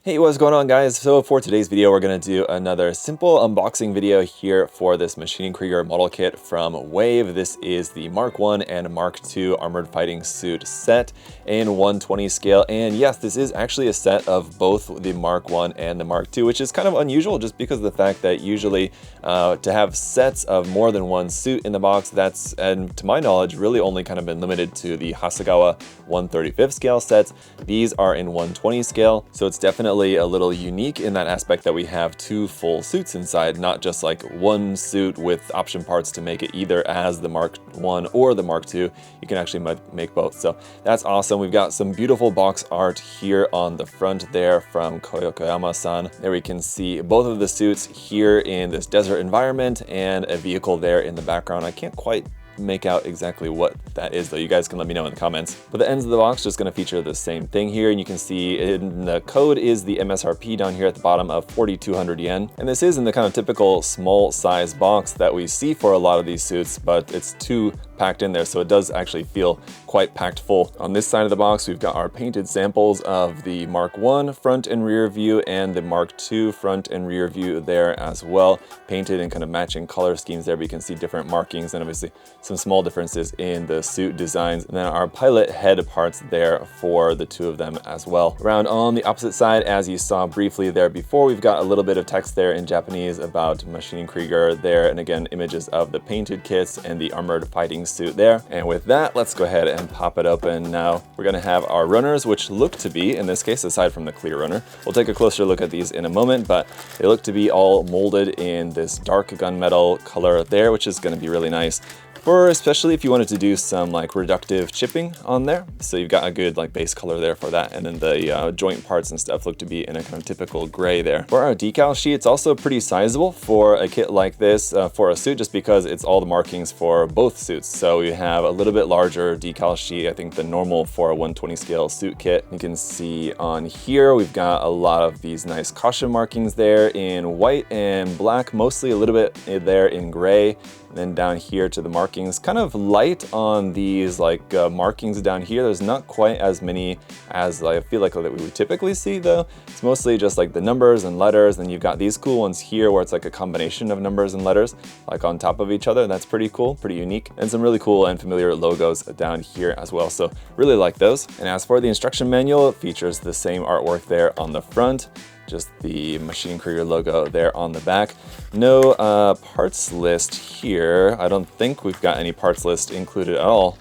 Hey, what's going on, guys? So for today's video, we're going to do another simple unboxing video here for this Maschinen Kreiger model kit from Wave. This is the Mk.I and Mk.II armored fighting suit set in 120 scale. And yes, this is actually a set of both the Mk.I and the Mk.II, which is kind of unusual just because of the fact that usually to have sets of more than one suit in the box, that's, and to my knowledge, really only kind of been limited to the Hasegawa 1/35 scale sets. These are in 120 scale, so it's definitely a little unique in that aspect that we have two full suits inside, not just like one suit with option parts to make it either as the Mk.I or the Mk.II. You can actually make both, so that's awesome. We've got some beautiful box art here on the front there from Yokoyama-san. There we can see both of the suits here in this desert environment and a vehicle there in the background. I can't quite make out exactly what that is though. You guys can let me know in the comments. But the ends of the box just going to feature the same thing here, and you can see in the code is the MSRP down here at the bottom of 4,200 yen. And this is in the kind of typical small size box that we see for a lot of these suits, but it's too packed in there, so it does actually feel quite packed full. On this side of the box, we've got our painted samples of the Mk.I front and rear view and the Mk.II front and rear view there as well, painted in kind of matching color schemes there, but you can see different markings and obviously some small differences in the suit designs, and then our pilot head parts there for the two of them as well. Around on the opposite side, as you saw briefly there before, we've got a little bit of text there in Japanese about Maschinen Kreiger there, and again images of the painted kits and the armored fighting suit there. And with that, let's go ahead and pop it open. Now we're going to have our runners, which look to be, in this case, aside from the clear runner, we'll take a closer look at these in a moment, but they look to be all molded in this dark gunmetal color there, which is going to be really nice for especially if you wanted to do some like reductive chipping on there. So you've got a good like base color there for that, and then the joint parts and stuff look to be in a kind of typical gray there. For our decal sheet, it's also pretty sizable for a kit like this for a suit, just because it's all the markings for both suits. So you have a little bit larger decal sheet, I think, than normal for a 120 scale suit kit. You can see on here we've got a lot of these nice caution markings there in white and black, mostly a little bit there in gray. And then down here to the markings, kind of light on these like markings down here. There's not quite as many as I feel like that we would typically see though. It's mostly just like the numbers and letters. Then you've got these cool ones here where it's like a combination of numbers and letters like on top of each other. That's pretty cool, pretty unique. And some really cool and familiar logos down here as well. So really like those. And as for the instruction manual, it features the same artwork there on the front. Just the Maschinen Kreiger logo there on the back. No parts list here. I don't think we've got any parts list included at all.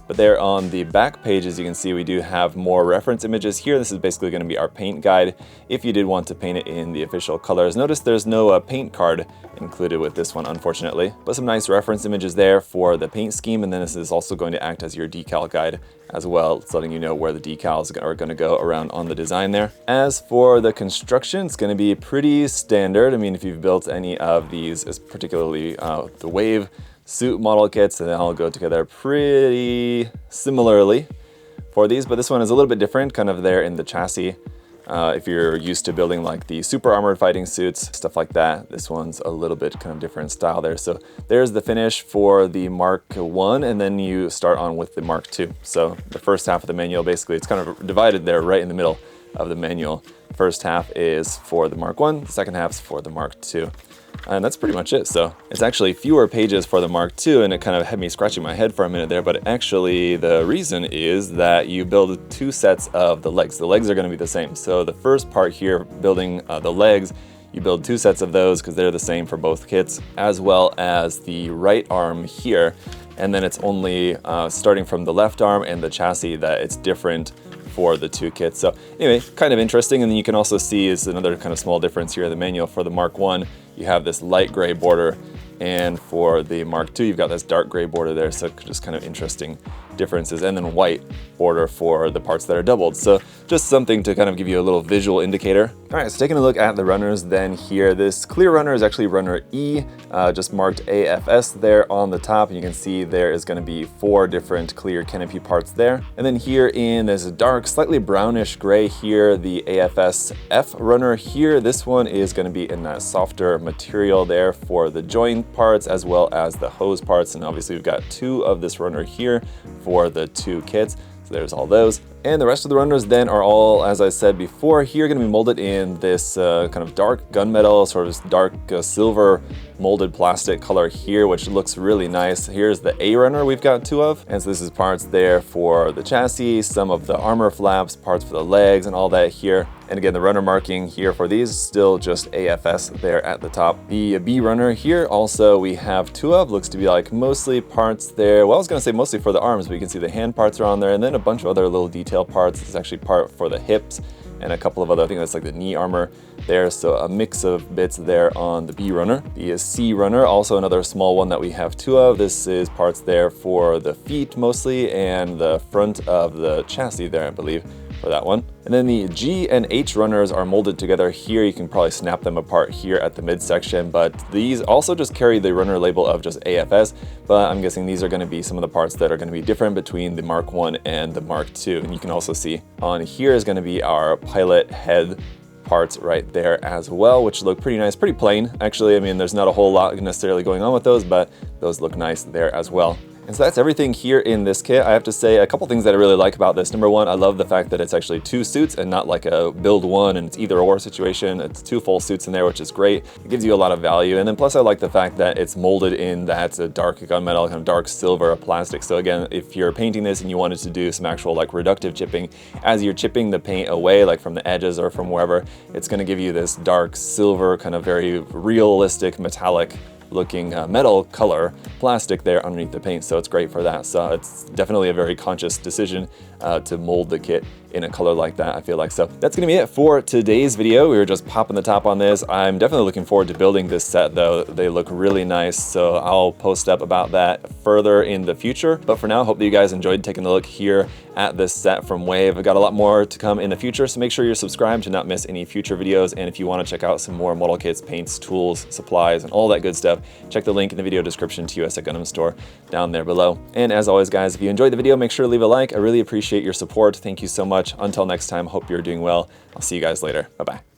But there on the back pages, you can see we do have more reference images here. This is basically going to be our paint guide if you did want to paint it in the official colors. Notice there's no paint card included with this one, unfortunately, but some nice reference images there for the paint scheme. And then this is also going to act as your decal guide as well. It's letting you know where the decals are going to go around on the design there. As for the construction, it's going to be pretty standard. I mean, if you've built any of these, particularly the Wave suit model kits, and they all go together pretty similarly for these, but this one is a little bit different, kind of there in the chassis. If you're used to building like the super armored fighting suits, stuff like that, this one's a little bit kind of different style there. So there's the finish for the Mk.I, and then you start on with the Mk.II. So the first half of the manual, basically, it's kind of divided there right in the middle of the manual. First half is for the Mk.I, the second half is for the Mk.II. And that's pretty much it. So it's actually fewer pages for the Mk.II, and it kind of had me scratching my head for a minute there, but actually the reason is that you build two sets of the legs. The legs are going to be the same. So the first part here, building the legs, you build two sets of those because they're the same for both kits, as well as the right arm here. And then it's only starting from the left arm and the chassis that it's different for the two kits. So anyway, kind of interesting. And then you can also see is another kind of small difference here in the manual. For the Mk.I, you have this light gray border, and for the Mk.II, you've got this dark gray border there. So just kind of interesting differences, and then white border for the parts that are doubled. So just something to kind of give you a little visual indicator. All right, so taking a look at the runners then here, this clear runner is actually runner E, just marked AFS there on the top. And you can see there is going to be 4 different clear canopy parts there. And then here in this dark, slightly brownish gray here, the AFS F runner here, this one is going to be in that softer material there for the joint parts as well as the hose parts. And obviously we've got 2 of this runner here for the 2 kits. So there's all those. And the rest of the runners then are all, as I said before, here going to be molded in this kind of dark gunmetal, sort of dark silver molded plastic color here, which looks really nice. Here's the A runner we've got 2 of. And so this is parts there for the chassis, some of the armor flaps, parts for the legs and all that here. And again, the runner marking here for these, still just AFS there at the top. The B runner here also we have 2 of, looks to be like mostly parts there. Well, I was gonna say mostly for the arms, but you can see the hand parts are on there, and then a bunch of other little detail parts. It's actually part for the hips and a couple of other, I think that's like the knee armor there. So a mix of bits there on the B runner. The C runner, also another small one that we have 2 of. This is parts there for the feet mostly and the front of the chassis there, I believe, for that one. And then the G and H runners are molded together here. You can probably snap them apart here at the midsection, but these also just carry the runner label of just AFS, but I'm guessing these are going to be some of the parts that are going to be different between the Mark I and the Mark II. And you can also see on here is going to be our pilot head parts right there as well, which look pretty nice, pretty plain. Actually, I mean, there's not a whole lot necessarily going on with those, but those look nice there as well. And so that's everything here in this kit. I have to say a couple things that I really like about this. Number one, I love the fact that it's actually 2 suits and not like a build one and it's either or situation. It's 2 full suits in there, which is great. It gives you a lot of value. And then plus I like the fact that it's molded in that dark gunmetal, kind of dark silver plastic. So again, if you're painting this and you wanted to do some actual like reductive chipping, as you're chipping the paint away, like from the edges or from wherever, it's going to give you this dark silver, kind of very realistic metallic looking metal color plastic there underneath the paint, so it's great for that. So it's definitely a very conscious decision to mold the kit in a color like that, I feel like. So that's gonna be it for today's video. We were just popping the top on this. I'm definitely looking forward to building this set though. They look really nice, so I'll post up about that further in the future. But for now, hope that you guys enjoyed taking a look here at this set from Wave. I've got a lot more to come in the future, so make sure you're subscribed to not miss any future videos. And if you want to check out some more model kits, paints, tools, supplies, and all that good stuff, check the link in the video description to US at Gundam Store down there below. And as always, guys, if you enjoyed the video, make sure to leave a like. I really appreciate your support. Thank you so much. Until next time, hope you're doing well. I'll see you guys later. Bye-bye.